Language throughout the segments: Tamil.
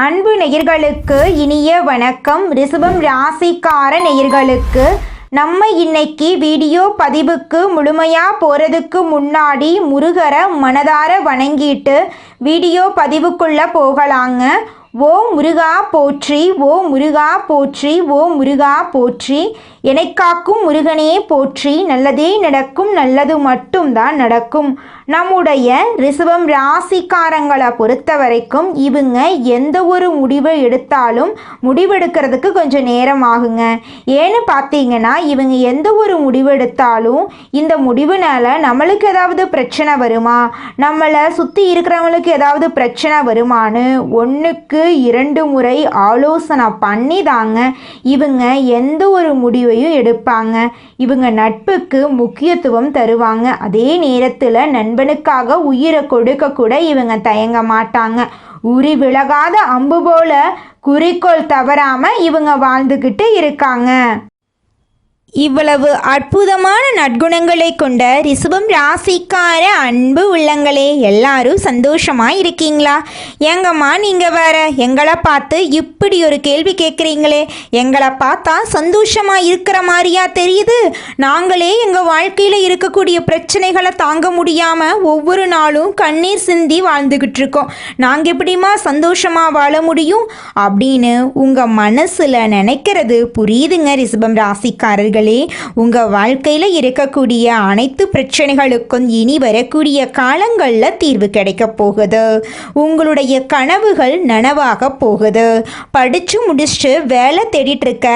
அன்பு நேயர்களுக்கு இனிய வணக்கம். ரிஷபம் ராசிக்கார நேயர்களுக்கு நம்ம இன்னைக்கு வீடியோ பதிவுக்கு முழுமையாக போகிறதுக்கு முன்னாடி முருகரை மனதார வணங்கிட்டு வீடியோ பதிவுக்குள்ளே போகலாங்க. ஓ முருகா போற்றி, ஓ முருகா போற்றி, ஓ முருகா போற்றி, காக்கும் முருகனே போற்றி, நல்லதே நடக்கும், நல்லது மட்டும்தான் நடக்கும். நம்முடைய ரிஷபம் ராசிக்காரங்களை பொறுத்த வரைக்கும் இவங்க எந்த ஒரு முடிவை எடுத்தாலும் முடிவெடுக்கிறதுக்கு கொஞ்சம் நேரம் ஆகுங்க. ஏன்னு பார்த்தீங்கன்னா இவங்க எந்த ஒரு முடிவு எடுத்தாலும் இந்த முடிவுனால நம்மளுக்கு ஏதாவது பிரச்சனை வருமா, நம்மளை சுற்றி இருக்கிறவங்களுக்கு ஏதாவது பிரச்சனை வருமானு ஒன்றுக்கு 2 முறை ஆலோசனை பண்ணி தாங்க இவங்க எந்த ஒரு முடிவையும் எடுப்பாங்க. இவங்க நட்புக்கு முக்கியத்துவம் தருவாங்க. அதே நேரத்தில் நண்பனுக்காக உயிரை கொடுக்க கூட இவங்க தயங்க மாட்டாங்க. உரி விலகாத அம்பு போல குறிக்கோள் தவறாம இவங்க வாழ்ந்துக்கிட்டு இருக்காங்க. இவ்வளவு அற்புதமான நற்குணங்களை கொண்ட ரிஷபம் ராசிக்கார அன்பு உள்ளங்களே, எல்லாரும் சந்தோஷமா இருக்கீங்களா? ஏங்கம்மா நீங்கள் வேற எங்களை பார்த்து இப்படி ஒரு கேள்வி கேட்குறீங்களே, எங்களை பார்த்தா சந்தோஷமா இருக்கிற மாதிரியா தெரியுது? நாங்களே எங்கள் வாழ்க்கையில் இருக்கக்கூடிய பிரச்சனைகளை தாங்க முடியாமல் ஒவ்வொரு நாளும் கண்ணீர் சிந்தி வாழ்ந்துக்கிட்டு இருக்கோம். நாங்கள் எப்படிமா சந்தோஷமாக வாழ முடியும் அப்படின்னு உங்கள் மனசில் நினைக்கிறது புரியுதுங்க. ரிஷபம் ராசிக்காரர்கள், உங்கள் வாழ்க்கையில் இருக்கக்கூடிய அனைத்து பிரச்சனைகளுக்கும் இனி வரக்கூடிய காலங்களில் தீர்வு கிடைக்க போகுது. உங்களுடைய கனவுகள் நனவாக போகுது. படித்து முடிச்சுட்டு வேலை தேடிட்டு இருக்க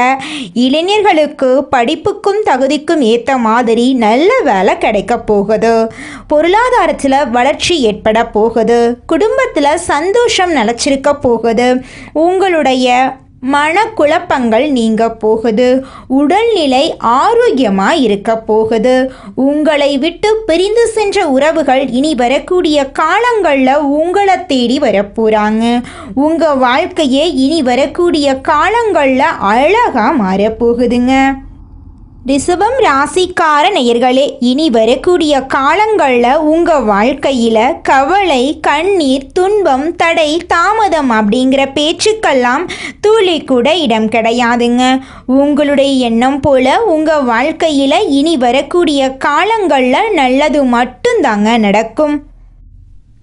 இளைஞர்களுக்கு படிப்புக்கும் தகுதிக்கும் ஏற்ற மாதிரி நல்ல வேலை கிடைக்க போகுது. பொருளாதாரத்தில் வளர்ச்சி ஏற்பட போகுது. குடும்பத்தில் சந்தோஷம் நிலச்சிருக்க போகுது. உங்களுடைய மனக்குழப்பங்கள் நீங்க போகுது. உடல்நிலை ஆரோக்கியமாக இருக்க போகுது. உங்களை விட்டு பிரிந்து சென்ற உறவுகள் இனி வரக்கூடிய காலங்களில் உங்களை தேடி வரப்போகிறாங்க. உங்கள் வாழ்க்கையே இனி வரக்கூடிய காலங்களில் அழகாக மாறப்போகுதுங்க. ரிஷபம் ராசிக்கார நேயர்களே, இனி வரக்கூடிய காலங்களில் உங்கள் வாழ்க்கையில் கவலை, கண்ணீர், துன்பம், தடை, தாமதம் அப்படிங்கிற பேச்சுக்கெல்லாம் துளி கூட இடம் கிடையாதுங்க. உங்களுடைய எண்ணம் போல உங்கள் வாழ்க்கையில் இனி வரக்கூடிய காலங்களில் நல்லது மட்டும்தாங்க நடக்கும்.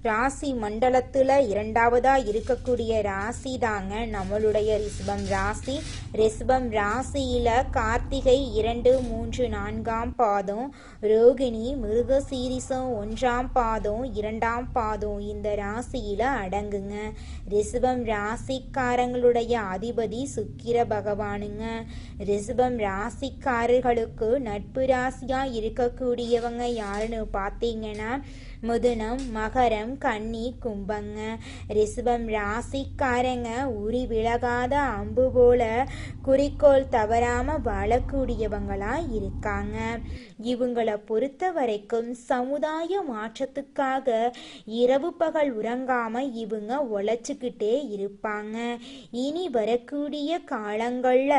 ராசி மண்டலத்தில் 2வதாக இருக்கக்கூடிய ராசி தாங்க நம்மளுடைய ரிஷபம் ராசி. ரிஷபம் ராசியில் கார்த்திகை 2, 3, 4ஆம் பாதம், ரோகிணி, மிருகசீரிசம் 1ஆம் பாதம், 2ஆம் பாதம் இந்த ராசியில் அடங்குங்க. ரிஷபம் ராசிக்காரங்களுடைய அதிபதி சுக்கிர பகவானுங்க. ரிஷபம் ராசிக்காரர்களுக்கு நட்பு ராசியாக இருக்கக்கூடியவங்க யாருன்னு பார்த்தீங்கன்னா மிதுனம், மகரம், கன்னி, கும்பங்க. ரிஷபம் ராசிக்காரங்க உரி விலகாத அம்பு போல குறிக்கோள் தவறாம வாழக்கூடியவங்களா இருக்காங்க. இவங்களை பொறுத்த வரைக்கும் சமுதாய மாற்றத்துக்காக இரவு பகல் உறங்காம இவங்க உழைச்சிக்கிட்டே இருப்பாங்க. இனி வரக்கூடிய காலங்கள்ல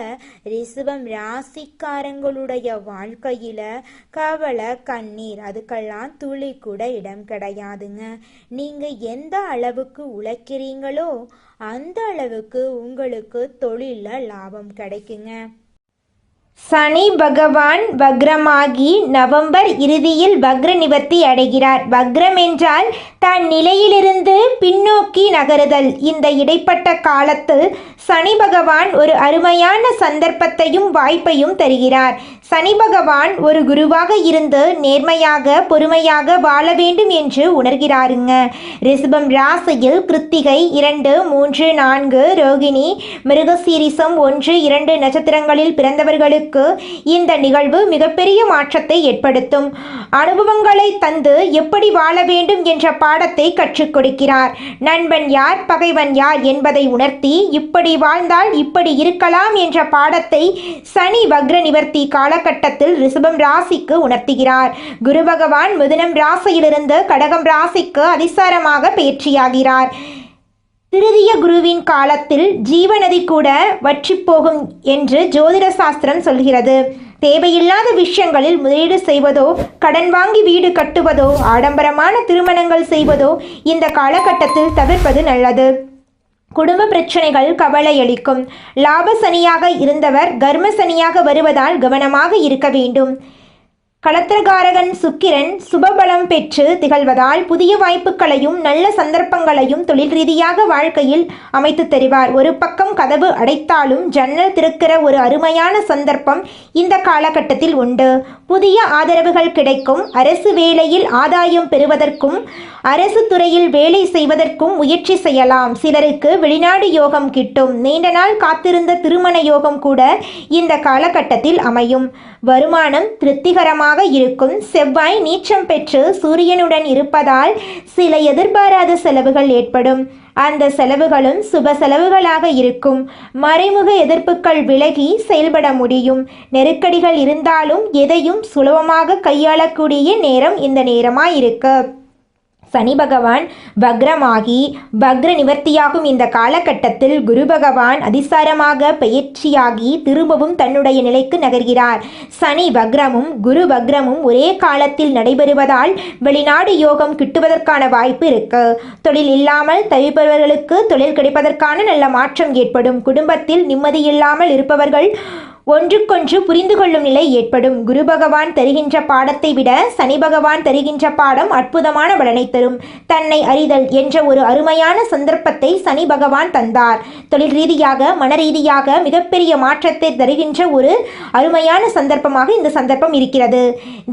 ரிஷபம் ராசிக்காரங்களுடைய வாழ்க்கையில கவலை, கண்ணீர் அதுக்கெல்லாம் துளி கூட இடம் கிடையாதுங்க. நீங்க எந்த அளவுக்கு உழைக்கிறீங்களோ அந்த அளவுக்கு உங்களுக்கு தொழில லாபம் கிடைக்குங்க. சனி பகவான் வக்ரமாகி நவம்பர் இறுதியில் வக்ர நிவர்த்தி அடைகிறார். வக்ரம் என்றால் தன் நிலையிலிருந்து பின்னோக்கி நகருதல். இந்த இடைப்பட்ட காலத்தில் சனி பகவான் ஒரு அருமையான சந்தர்ப்பத்தையும் வாய்ப்பையும் தருகிறார். சனி பகவான் ஒரு குருவாக இருந்து நேர்மையாக பொறுமையாக வாழ வேண்டும் என்று உணர்கிறாருங்க. ரிஷபம் ராசியில் கிருத்திகை 2, 3, 4, ரோகிணி, மிருகசீரிசம் 1, 2 நட்சத்திரங்களில் பிறந்தவர்களுக்கு இந்த நிகழ்வு மிகப்பெரிய மாற்றத்தை ஏற்படுத்தும். அனுபவங்களை தந்து எப்படி வாழ வேண்டும் என்ற பாடத்தை கற்றுக் கொடுக்கிறார். நண்பன் யார், பகைவன் யார் என்பதை உணர்த்தி இப்படி வாழ்ந்தால் இப்படி இருக்கலாம் என்ற பாடத்தை சனி வக்ர நிவர்த்தி காலகட்டத்தில் ரிஷபம் ராசிக்கு உணர்த்துகிறார். குரு பகவான் மிதுனம் ராசியிலிருந்து கடகம் ராசிக்கு அதிசாரமாக பயிற்சியாகிறார். திருதிய குருவின் காலத்தில் ஜீவநதி கூட வற்றி போகும் என்று ஜோதிட சாஸ்திரம் சொல்கிறது. தேவையில்லாத விஷயங்களில் முதலீடு செய்வதோ, கடன் வாங்கி வீடு கட்டுவதோ, ஆடம்பரமான திருமணங்கள் செய்வதோ இந்த காலகட்டத்தில் தவிர்ப்பது நல்லது. குடும்ப பிரச்சனைகள் கவலையளிக்கும். லாப சனியாக இருந்தவர் கர்ம சனியாக வருவதால் கவனமாக இருக்க வேண்டும். களத்திரகாரகன் சுக்கிரன் சுபபலம் பெற்று திகழ்வதால் புதிய வாய்ப்புகளையும் நல்ல சந்தர்ப்பங்களையும் தொழில் ரீதியாக வாழ்க்கையில் அமைத்து தருவார். ஒரு பக்கம் கதவு அடைத்தாலும் ஜன்னல் திறக்கிற ஒரு அருமையான சந்தர்ப்பம் இந்த காலகட்டத்தில் உண்டு. புதிய ஆதரவுகள் கிடைக்கும். அரசு வேலையில் ஆதாயம் பெறுவதற்கும் அரசு துறையில் வேலை செய்வதற்கும் முயற்சி செய்யலாம். சிலருக்கு வெளிநாடு யோகம் கிட்டும். நீண்ட நாள் காத்திருந்த திருமண யோகம் கூட இந்த காலகட்டத்தில் அமையும். வருமானம் திருப்திகரமாக இருக்கும். செவ்வாய் நீச்சம் பெற்று சூரியனுடன் இருப்பதால் சில எதிர்பாராத செலவுகள் ஏற்படும். அந்த செலவுகளும் சுப செலவுகளாக இருக்கும். மறைமுக எதிர்ப்புகள் விலகி செயல்பட முடியும். நெருக்கடிகள் இருந்தாலும் எதையும் சுலபமாக கையாளக்கூடிய நேரம் இந்த நேரமாயிருக்கு. சனி பகவான் வக்ரமாகி வக்ர நிவர்த்தியாகும் இந்த காலகட்டத்தில் குரு பகவான் அதிசாரமாக பயிற்சியாகி திரும்பவும் தன்னுடைய நிலைக்கு நகர்கிறார். சனி வக்ரமும் குரு வக்ரமும் ஒரே காலத்தில் நடைபெறுவதால் வெளிநாடு யோகம் கிட்டுவதற்கான வாய்ப்பு இருக்கு. தொழில் இல்லாமல் தவிப்பவர்களுக்கு தொழில் கிடைப்பதற்கான நல்ல மாற்றம் ஏற்படும். குடும்பத்தில் நிம்மதியில்லாமல் இருப்பவர்கள் ஒன்றுக்கொன்று புரிந்து கொள்ளும் நிலை ஏற்படும். குரு பகவான் தருகின்ற பாடத்தை விட சனி பகவான் தருகின்ற பாடம் அற்புதமான பலனை தரும். தன்னை அறிதல் என்ற ஒரு அருமையான சந்தர்ப்பத்தை சனி பகவான் தந்தார். தொழில் ரீதியாக மன ரீதியாக மிகப்பெரிய மாற்றத்தை தருகின்ற ஒரு அருமையான சந்தர்ப்பமாக இந்த சந்தர்ப்பம் இருக்கிறது.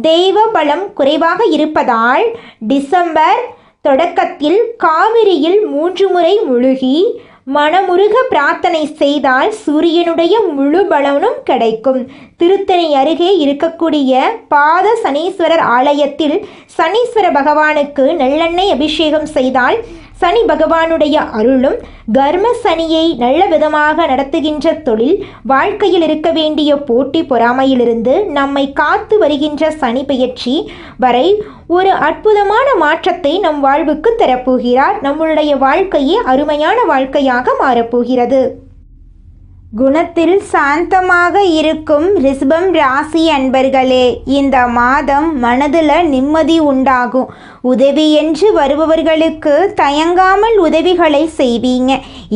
தெய்வ பலம் குறைவாக இருப்பதால் டிசம்பர் தொடக்கத்தில் காவிரியில் 3 முறை முழுகி மனமுருக பிரார்த்தனை செய்தால் சூரியனுடைய முழு பலனும் கிடைக்கும். திருத்தணி அருகே இருக்கக்கூடிய பாத சனீஸ்வரர் ஆலயத்தில் சனீஸ்வர பகவானுக்கு நல்லெண்ணெய் அபிஷேகம் செய்தால் சனி பகவானுடைய அருளும் கர்ம சனியை நல்ல விதமாக நடத்துகின்ற தொழில் வாழ்க்கையில் இருக்க வேண்டிய போட்டி பொறாமையிலிருந்து நம்மை காத்து வருகின்ற சனி பெயர்ச்சி வரை ஒரு அற்புதமான மாற்றத்தை நம் வாழ்வுக்கு தரப்போகிறார். நம்மளுடைய வாழ்க்கையே அருமையான வாழ்க்கையாக மாறப்போகிறது. குணத்தில் சாந்தமாக இருக்கும் ரிஷபம் ராசி அன்பர்களே, இந்த மாதம் மனதில் நிம்மதி உண்டாகும். உதவி என்று வருபவர்களுக்கு தயங்காமல் உதவிகளை செய்வீங்க.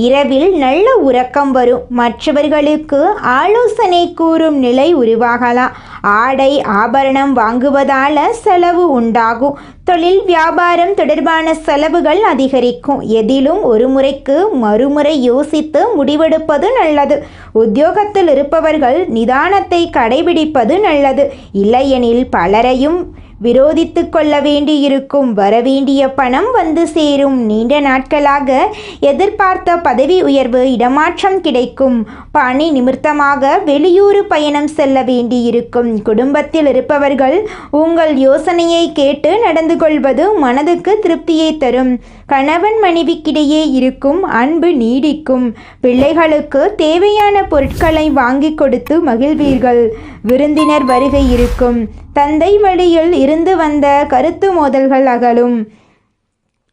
இரவில் நல்ல உறக்கம் வரும். மற்றவர்களுக்கு ஆலோசனை கூறும் நிலை உருவாகலாம். ஆடை ஆபரணம் வாங்குவதால் செலவு உண்டாகும். தொழில் வியாபாரம் தொடர்பான செலவுகள் அதிகரிக்கும். எதிலும் ஒரு முறைக்கு மறுமுறை யோசித்து முடிவெடுப்பது நல்லது. உத்தியோகத்தில் இருப்பவர்கள் நிதானத்தை கடைபிடிப்பது நல்லது. இல்லையெனில் பலரையும் விரோதித்து கொள்ள வேண்டியிருக்கும். வரவேண்டிய பணம் வந்து சேரும். நீண்ட நாட்களாக எதிர்பார்த்த பதவி உயர்வு இடமாற்றம் கிடைக்கும். பணி நிமித்தமாக வெளியூர் பயணம் செல்ல வேண்டியிருக்கும். குடும்பத்தில் இருப்பவர்கள் உங்கள் யோசனையை கேட்டு நடந்து கொள்வது மனதுக்கு திருப்தியை தரும். கணவன் மனைவிக்கிடையே இருக்கும் அன்பு நீடிக்கும். பிள்ளைகளுக்கு தேவையான பொருட்களை வாங்கி கொடுத்து மகிழ்வீர்கள். விருந்தினர் வருகை இருக்கும். தந்தை வழியில் இருந்து வந்த கருத்து மோதல்கள் அகலும்.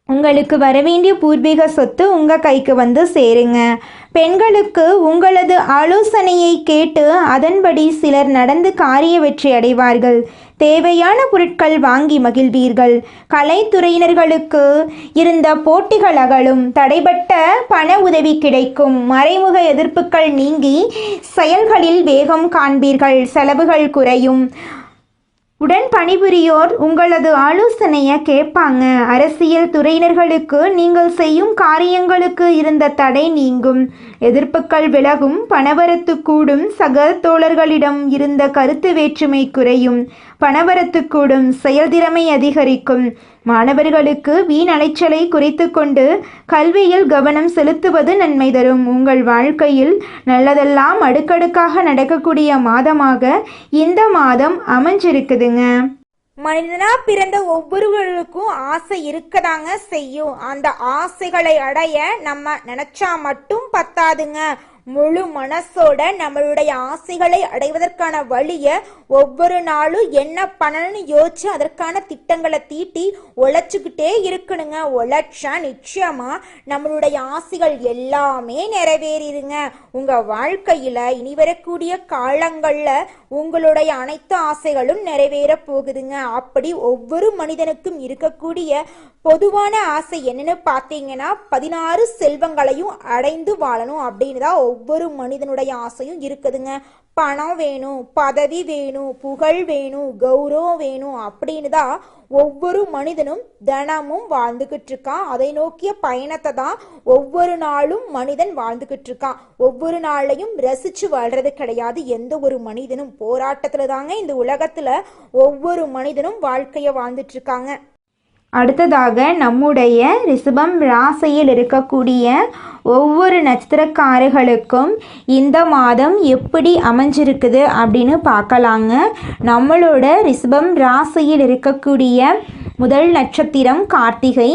உங்களுக்கு வரவேண்டிய பூர்வீக சொத்து உங்கள் கைக்கு வந்து சேருங்க. பெண்களுக்கு உங்களது ஆலோசனையை கேட்டு அதன்படி சிலர் நடந்து காரிய வெற்றி அடைவார்கள். தேவையான பொருட்கள் வாங்கி மகிழ்வீர்கள். கலைத்துறையினர்களுக்கு இருந்த போட்டிகள் அகலும். தடைபட்ட பண உதவி கிடைக்கும். மறைமுக எதிர்ப்புகள் நீங்கி செயல்களில் வேகம் காண்பீர்கள். செலவுகள் குறையும். உடன் பணிபுரியோர் உங்களது ஆலோசனையை கேட்பாங்க. அரசியல் துறையினர்களுக்கு நீங்கள் செய்யும் காரியங்களுக்கு இருந்த தடை நீங்கும். எதிர்ப்புகள் விலகும். பணவரத்து கூடும். சக தோழர்களிடம் இருந்த கருத்து வேற்றுமை குறையும். பணவரத்து கூடும். செயல்திறமை அதிகரிக்கும். மாணவர்களுக்கு வீண் அலைச்சலை குறைத்து கொண்டு கல்வியில் கவனம் செலுத்துவது நன்மை தரும். உங்கள் வாழ்க்கையில் நல்லதெல்லாம் அடுக்கடுக்காக நடக்கக்கூடிய மாதமாக இந்த மாதம் அமைஞ்சிருக்குதுங்க. மனிதனா பிறந்த ஒவ்வொருவருக்கும் ஆசை இருக்கதாங்க செய்யும். அந்த ஆசைகளை அடைய நம்ம நினைச்சா மட்டும் பத்தாதுங்க. முழு மனசோட நம்மளுடைய ஆசைகளை அடைவதற்கான வழியை ஒவ்வொரு நாளும் என்ன பண்ணணும்னு யோசிச்சு அதற்கான திட்டங்களை தீட்டி உழைச்சிக்கிட்டே இருக்கணுங்க. உழைச்சா நிச்சயமா நம்மளுடைய ஆசைகள் எல்லாமே நிறைவேறிடுங்க. உங்க வாழ்க்கையில இனி வரக்கூடிய காலங்கள்ல உங்களுடைய அனைத்து ஆசைகளும் நிறைவேற போகுதுங்க. அப்படி ஒவ்வொரு மனிதனுக்கும் இருக்கக்கூடிய பொதுவான ஆசை என்னன்னு பார்த்தீங்கன்னா 16 செல்வங்களையும் அடைந்து வாழணும் அப்படின்னு தான் ஒவ்வொரு மனிதனுடைய ஆசையும் இருக்குதுங்க. பணம் வேணும், பதவி வேணும், புகழ் வேணும், கௌரவம் வேணும் அப்படின்னு தான் ஒவ்வொரு மனிதனும் தினமும் வாழ்ந்துகிட்டு இருக்கான். அதை நோக்கிய பயணத்தை தான் ஒவ்வொரு நாளும் மனிதன் வாழ்ந்துகிட்டு இருக்கான். ஒவ்வொரு நாளையும் ரசிச்சு வாழ்றது கிடையாது எந்த ஒரு மனிதனும். போராட்டத்துல தாங்க இந்த உலகத்துல ஒவ்வொரு மனிதனும் வாழ்க்கைய வாழ்ந்துட்டு இருக்காங்க. அடுத்ததாக நம்முடைய ரிஷபம் ராசியில் இருக்கக்கூடிய ஒவ்வொரு நட்சத்திரக்காரர்களுக்கும் இந்த மாதம் எப்படி அமைஞ்சிருக்குது அப்படின்னு பார்க்கலாங்க. நம்மளோட ரிஷபம் ராசியில் இருக்கக்கூடிய முதல் நட்சத்திரம் கார்த்திகை.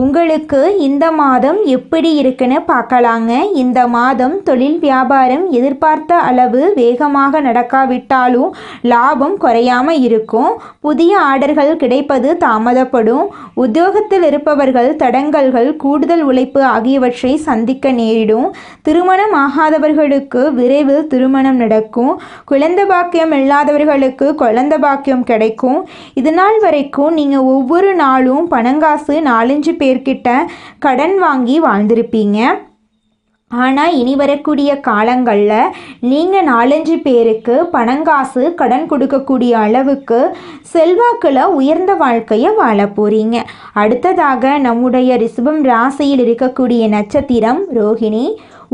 உங்களுக்கு இந்த மாதம் எப்படி இருக்குன்னு பார்க்கலாங்க. இந்த மாதம் தொழில் வியாபாரம் எதிர்பார்த்த அளவு வேகமாக நடக்காவிட்டாலும் லாபம் குறையாமல் இருக்கும். புதிய ஆர்டர்கள் கிடைப்பது தாமதப்படும். உத்தியோகத்தில் இருப்பவர்கள் தடங்கல்கள், கூடுதல் உழைப்பு ஆகியவற்றை சந்திக்க நேரிடும். திருமணம் ஆகாதவர்களுக்கு விரைவில் திருமணம் நடக்கும். குழந்தை பாக்கியம் இல்லாதவர்களுக்கு குழந்தை பாக்கியம் கிடைக்கும். இதனால் வரைக்கும் நீங்கள் ஒவ்வொரு நாளும் பணங்காசு 4-5 பேர்கிட்ட கடன் வாங்கி வாழ்ந்திருப்பீங்க. ஆனால் இனி வரக்கூடிய காலங்களில் நீங்கள் 4-5 பேருக்கு பணங்காசு கடன் கொடுக்கக்கூடிய அளவுக்கு செல்வாக்கில் உயர்ந்த வாழ்க்கையை வாழ போகிறீங்க. அடுத்ததாக நம்முடைய ரிஷபம் ராசியில் இருக்கக்கூடிய நட்சத்திரம் ரோகிணி.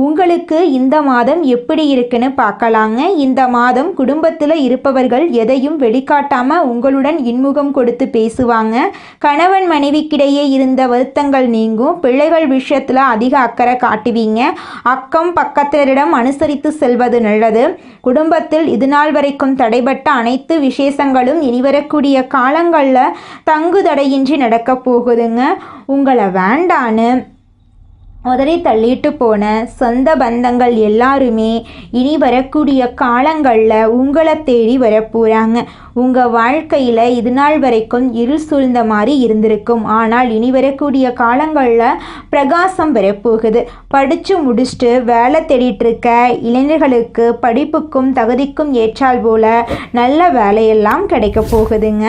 உங்களுக்கு இந்த மாதம் எப்படி இருக்குன்னு பார்க்கலாங்க. இந்த மாதம் குடும்பத்தில் இருப்பவர்கள் எதையும் வெளிக்காட்டாமல் உங்களுடன் இன்முகம் கொடுத்து பேசுவாங்க. கணவன் மனைவிக்கிடையே இருந்த வருத்தங்கள் நீங்கும். பிள்ளைகள் விஷயத்தில் அதிக அக்கறை காட்டுவீங்க. அக்கம் பக்கத்தினரிடம் அனுசரித்து செல்வது நல்லது. குடும்பத்தில் இதுநாள் வரைக்கும் தடைபட்ட அனைத்து விசேஷங்களும் இனிவரக்கூடிய காலங்களில் தங்கு தடையின்றி நடக்க போகுதுங்க. உங்களை வேண்டான்னு உதறி தள்ளிட்டு போன சொந்த பந்தங்கள் எல்லாருமே இனி வரக்கூடிய காலங்களில் உங்களை தேடி வரப்போகிறாங்க. உங்கள் வாழ்க்கையில் இது நாள் வரைக்கும் இருள் சூழ்ந்த மாதிரி இருந்திருக்கும். ஆனால் இனி வரக்கூடிய காலங்களில் பிரகாசம் வரப்போகுது. படித்து முடிச்சுட்டு வேலை தேடிட்டு இருக்க இளைஞர்களுக்கு படிப்புக்கும் தகுதிக்கும் ஏற்றால் போல நல்ல வேலையெல்லாம் கிடைக்க போகுதுங்க.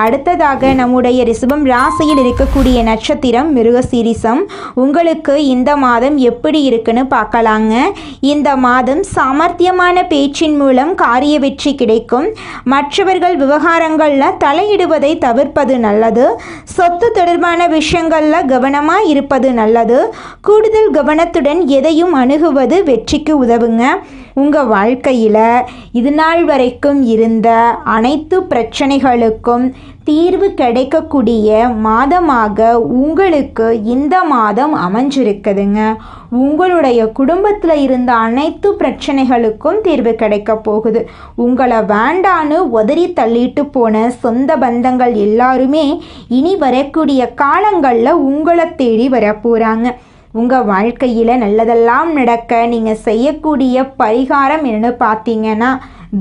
அடுத்ததாக நம்முடைய ரிஷபம் ராசியில் இருக்கக்கூடிய நட்சத்திரம் மிருகசீரிசம். உங்களுக்கு இந்த மாதம் எப்படி இருக்குன்னு பார்க்கலாங்க. இந்த மாதம் சாமர்த்தியமான பேச்சின் மூலம் காரிய வெற்றி கிடைக்கும். மற்றவர்கள் விவகாரங்களில் தலையிடுவதை தவிர்ப்பது நல்லது. சொத்து தொடர்பான விஷயங்களில் கவனமாக இருப்பது நல்லது. கூடுதல் கவனத்துடன் எதையும் அணுகுவது வெற்றிக்கு உதவுங்க. உங்கள் வாழ்க்கையில் இது நாள் வரைக்கும் இருந்த அனைத்து பிரச்சனைகளுக்கும் தீர்வு கிடைக்கக்கூடிய மாதமாக உங்களுக்கு இந்த மாதம் அமைஞ்சிருக்குதுங்க. உங்களுடைய குடும்பத்தில் இருந்த அனைத்து பிரச்சனைகளுக்கும் தீர்வு கிடைக்க போகுது. உங்களை வேண்டான்னு உதறி தள்ளிட்டு போன சொந்த பந்தங்கள் எல்லாருமே இனி வரக்கூடிய காலங்களில் உங்களை தேடி வர போகிறாங்க. உங்கள் வாழ்க்கையில் நல்லதெல்லாம் நடக்க நீங்கள் செய்யக்கூடிய பரிகாரம் என்னன்னு பார்த்தீங்கன்னா,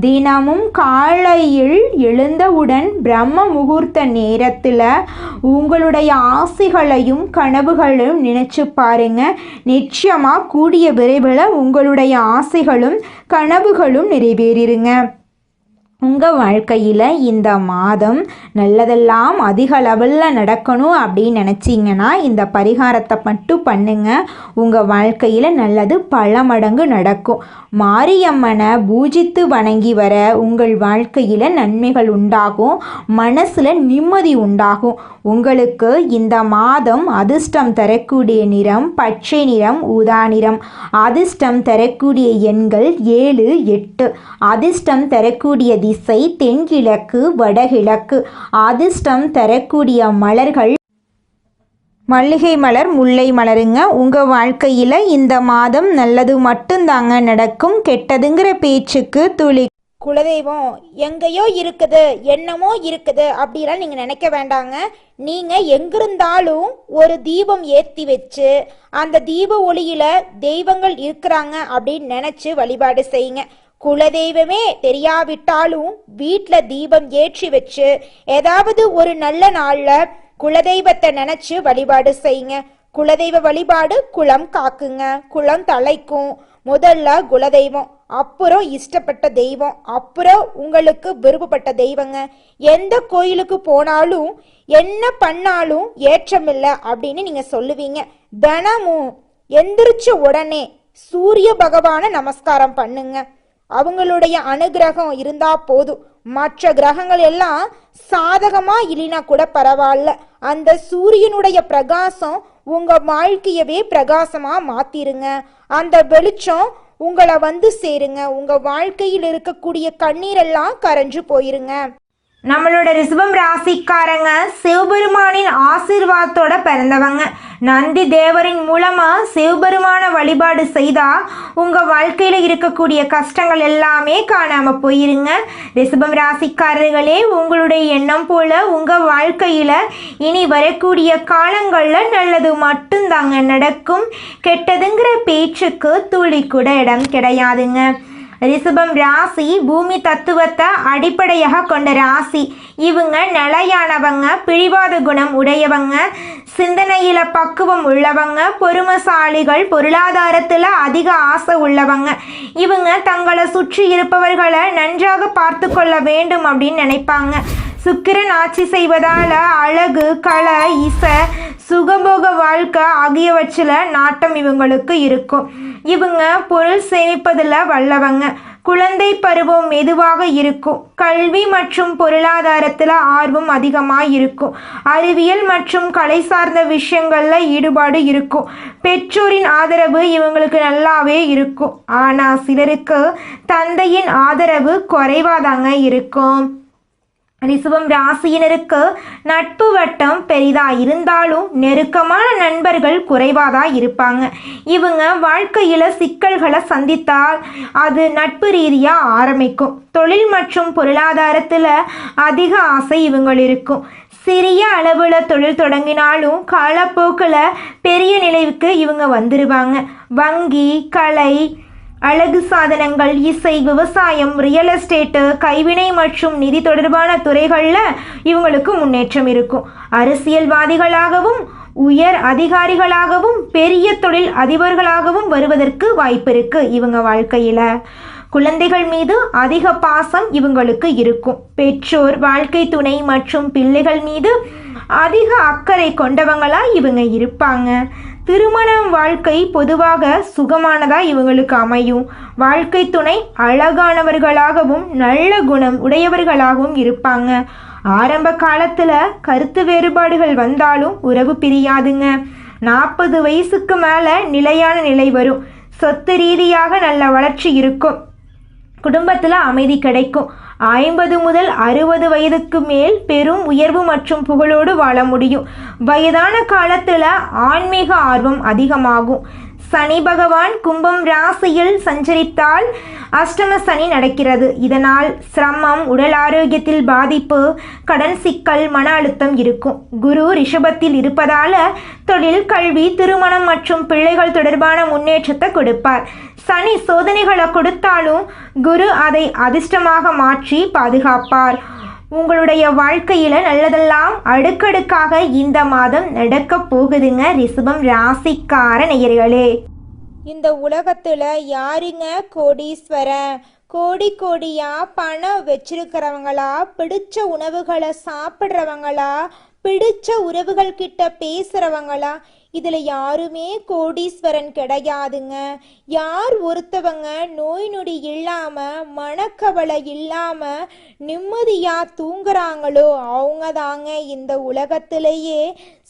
தினமும் காலையில் எழுந்தவுடன் பிரம்ம முகூர்த்த நேரத்தில் உங்களுடைய ஆசைகளையும் கனவுகளையும் நினச்சி பாருங்க. நிச்சயமாக கூடிய விரைவில் உங்களுடைய ஆசைகளும் கனவுகளும் நிறைவேறிடுங்க. உங்கள் வாழ்க்கையில் இந்த மாதம் நல்லதெல்லாம் அதிக லெவலில் நடக்கணும் அப்படின்னு நினச்சிங்கன்னா இந்த பரிகாரத்தை மட்டும் பண்ணுங்க. உங்கள் வாழ்க்கையில் நல்லது பல மடங்கு நடக்கும். மாரியம்மனை பூஜித்து வணங்கி வர உங்கள் வாழ்க்கையில் நன்மைகள் உண்டாகும். மனசில் நிம்மதி உண்டாகும். உங்களுக்கு இந்த மாதம் அதிர்ஷ்டம் தரக்கூடிய நிறம் பச்சை நிறம், ஊதா நிறம். அதிர்ஷ்டம் தரக்கூடிய எண்கள் 7, 8. அதிர்ஷ்டம் தரக்கூடிய திசை தென்கிழக்கு, வடகிழக்கு. அதிர்ஷ்டம் தரக்கூடிய மலர்கள் மல்லிகை மலர், முல்லை மலருங்க. உங்கள் வாழ்க்கையில் இந்த மாதம் நல்லது மட்டும்தாங்க நடக்கும். கெட்டதுங்கிற பேச்சுக்கு துளி குலதெய்வம் எங்கேயோ இருக்குது, என்னமோ இருக்குது அப்படிலாம் நீங்கள் நினைக்க வேண்டாங்க. நீங்கள் எங்கிருந்தாலும் ஒரு தீபம் ஏற்றி வச்சு அந்த தீப ஒளியில் தெய்வங்கள் இருக்கிறாங்க அப்படின்னு நினச்சி வழிபாடு செய்யுங்க. குலதெய்வமே தெரியாவிட்டாலும் வீட்டில் தீபம் ஏற்றி வச்சு ஏதாவது ஒரு நல்ல நாளில் குலதெய்வத்தை நினச்சி வழிபாடு செய்யுங்க. குலதெய்வ வழிபாடு குலம் காக்குங்க, குலம் தலைக்கும். முதல்ல குலதெய்வம், அப்புறம் இஷ்டப்பட்ட தெய்வம், அப்புறம் உங்களுக்கு விருப்பப்பட்ட தெய்வங்க. எந்த கோயிலுக்கு போனாலும் என்ன பண்ணாலும் ஏற்றமில்லை அப்படின்னு நீங்க சொல்லுவீங்க. தினமும் எந்திரிச்ச உடனே சூரிய பகவானை நமஸ்காரம் பண்ணுங்க. அவங்களுடைய அனுகிரகம் இருந்தா போதும். மற்ற கிரகங்கள் எல்லாம் சாதகமா இல்லைனா கூட பரவாயில்ல, அந்த சூரியனுடைய பிரகாசம் உங்க வாழ்க்கையவே பிரகாசமா மாத்திருங்க. அந்த வெளிச்சம் உங்களை வந்து சேருங்க. உங்க வாழ்க்கையில் இருக்கக்கூடிய கண்ணீரெல்லாம் கரைஞ்சு போயிருங்க. நம்மளோட ரிஷபம் ராசிக்காரங்க சிவபெருமானின் ஆசீர்வாதத்தோட பிறந்தவங்க. நந்தி தேவரின் மூலமாக சிவபெருமான வழிபாடு செய்தால் உங்கள் வாழ்க்கையில் இருக்கக்கூடிய கஷ்டங்கள் எல்லாமே காணாமல் போயிருங்க. ரிஷபம் ராசிக்காரர்களே, உங்களுடைய எண்ணம் போல் உங்கள் வாழ்க்கையில் இனி வரக்கூடிய காலங்களில் நல்லது மட்டும்தாங்க நடக்கும். கெட்டதுங்கிற பேச்சுக்கு துளி கூட இடம் கிடையாதுங்க. ரிஷபம் ராசி பூமி தத்துவத்தை அடிப்படையாக கொண்ட ராசி. இவங்க நிலையானவங்க, பிடிவாத குணம் உடையவங்க, சிந்தனையில பக்குவம் உள்ளவங்க, பொறுமைசாலிகள், பொருளாதாரத்தில் அதிக ஆசை உள்ளவங்க. இவங்க தங்களை சுற்றி இருப்பவர்களை நன்றாக பார்த்து கொள்ள வேண்டும் அப்படின்னு நினைப்பாங்க. சுக்கிரன் ஆட்சி செய்வதால் அழகு, கலை, இசை, சுகபோக வாழ்க்கை ஆகியவற்றில் நாட்டம் இவங்களுக்கு இருக்கும். இவங்க பொருள் சேமிப்பதில் வல்லவங்க. குழந்தை பருவம் மெதுவாக இருக்கும். கல்வி மற்றும் பொருளாதாரத்தில் ஆர்வம் அதிகமாக இருக்கும். அறிவியல் மற்றும் கலை சார்ந்த விஷயங்களில் ஈடுபாடு இருக்கும். பெற்றோரின் ஆதரவு இவங்களுக்கு நல்லாவே இருக்கும். ஆனால் சிலருக்கு தந்தையின் ஆதரவு குறைவாதாங்க இருக்கும். ரிஷபம் ராசியினருக்கு நட்பு வட்டம் பெரிதாக இருந்தாலும் நெருக்கமான நண்பர்கள் குறைவாக இருப்பாங்க. இவங்க வாழ்க்கையில் சிக்கல்களை சந்தித்தால் அது நட்பு ரீதியாக ஆரம்பிக்கும். தொழில் மற்றும் பொருளாதாரத்தில் அதிக ஆசை இவங்கள் இருக்கும். சிறிய அளவில் தொழில் தொடங்கினாலும் காலப்போக்கில் பெரிய நிலைவுக்கு இவங்க வந்துடுவாங்க. வங்கி, கலை, அழகு சாதனங்கள், இசை, விவசாயம், ரியல் எஸ்டேட்டு, கைவினை மற்றும் நிதி தொடர்பான துறைகளில் இவங்களுக்கு முன்னேற்றம் இருக்கும். அரசியல்வாதிகளாகவும் உயர் அதிகாரிகளாகவும் பெரிய தொழில் அதிபர்களாகவும் வருவதற்கு வாய்ப்பு இருக்குது இவங்க வாழ்க்கையில். குழந்தைகள் மீது அதிக பாசம் இவங்களுக்கு இருக்கும். பெற்றோர், வாழ்க்கை துணை மற்றும் பிள்ளைகள் மீது அதிக அக்கறை கொண்டவங்களா இவங்க இருப்பாங்க. திருமணம் வாழ்க்கை பொதுவாக சுகமானதாக இவங்களுக்கு அமையும். வாழ்க்கை துணை அழகானவர்களாகவும் நல்ல குணம் உடையவர்களாகவும் இருப்பாங்க. ஆரம்ப காலத்தில் கருத்து வேறுபாடுகள் வந்தாலும் உறவு பிரியாதுங்க. 40 வயசுக்கு மேலே நிலையான நிலை வரும். சொத்து ரீதியாக நல்ல வளர்ச்சி இருக்கும். குடும்பத்தில் அமைதி கிடைக்கும். 50 முதல் 60 வயதுக்கு மேல் பெரும் உயர்வு மற்றும் புகழோடு வாழ முடியும். வயதான காலத்தில் ஆன்மீக ஆர்வம் அதிகமாகும். சனி பகவான் கும்பம் ராசியில் சஞ்சரித்தால் அஷ்டம சனி நடக்கிறது. இதனால் சிரமம், உடல் ஆரோக்கியத்தில் பாதிப்பு, கடன் சிக்கல், மன அழுத்தம் இருக்கும். குரு ரிஷபத்தில் இருப்பதால் தொழில், கல்வி, திருமணம் மற்றும் பிள்ளைகள் தொடர்பான முன்னேற்றத்தை கொடுப்பார். சனி சோதனைகளை கொடுத்தாலும் குரு அதை அதிர்ஷ்டமாக மாற்றி பாதுகாப்பார். உங்களுடைய வாழ்க்கையில் நல்லதெல்லாம் அடுக்கடுக்காக இந்த மாதம் நடக்க போகுதுங்க ரிஷபம் ராசிக்கார நேயர்களே. இந்த உலகத்தில் யாருங்க கோடீஸ்வரன்? கோடி கோடியா பணம் வச்சிருக்கிறவங்களா, பிடிச்ச உணவுகளை சாப்பிட்றவங்களா, பிடிச்ச உறவுகள் கிட்ட பேசுறவங்களா? இதுல யாருமே கோடீஸ்வரன் கிடையாதுங்க. யார் ஒருத்தவங்க நோய் நொடி இல்லாம, மனக்கவலை இல்லாம நிம்மதியா தூங்குறாங்களோ அவங்க தாங்க இந்த உலகத்திலேயே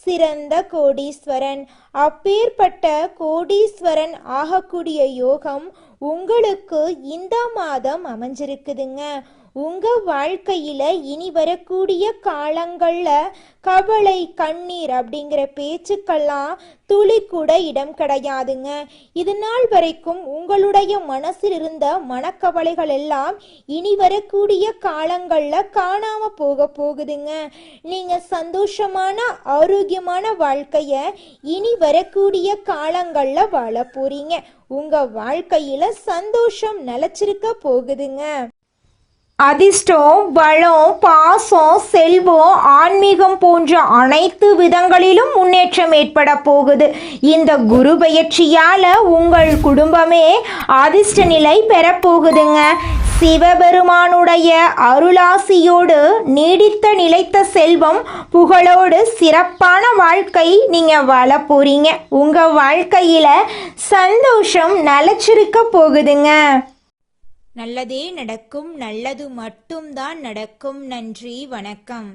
சிறந்த கோடீஸ்வரன். அப்பேற்பட்ட கோடீஸ்வரன் ஆகக்கூடிய யோகம் உங்களுக்கு இந்த மாதம் அமைஞ்சிருக்குதுங்க. உங்க வாழ்க்கையில இனி வரக்கூடிய காலங்கள்ல கவலை, கண்ணீர் அப்படிங்கிற பேச்சுக்கெல்லாம் துளி கூட இடம் கிடையாதுங்க. இது நாள் வரைக்கும் உங்களுடைய மனசில் இருந்த மனக்கவலைகள் எல்லாம் இனி வரக்கூடிய காலங்கள்ல காணாம போகுதுங்க. நீங்க சந்தோஷமான ஆரோக்கியமான வாழ்க்கைய இனி வரக்கூடிய காலங்கள்ல வாழ போறீங்க. உங்க வாழ்க்கையில சந்தோஷம் நிலைச்சிருக்க போகுதுங்க. அதிர்ஷ்டம், பலம், பாசம், செல்வம், ஆன்மீகம் போன்ற அனைத்து விதங்களிலும் முன்னேற்றம் ஏற்பட போகுது. இந்த குரு பெயர்ச்சியால உங்கள் குடும்பமே அதிர்ஷ்ட நிலை பெறப்போகுதுங்க. சிவபெருமானுடைய அருளாசியோடு நீடித்த நிலைத்த செல்வம், புகழோடு சிறப்பான வாழ்க்கை நீங்க வாழ போறீங்க. உங்க வாழ்க்கையில சந்தோஷம் நிலைச்சிருக்க போகுதுங்க. நல்லதே நடக்கும், நல்லது மட்டும்தான் நடக்கும். நன்றி, வணக்கம்.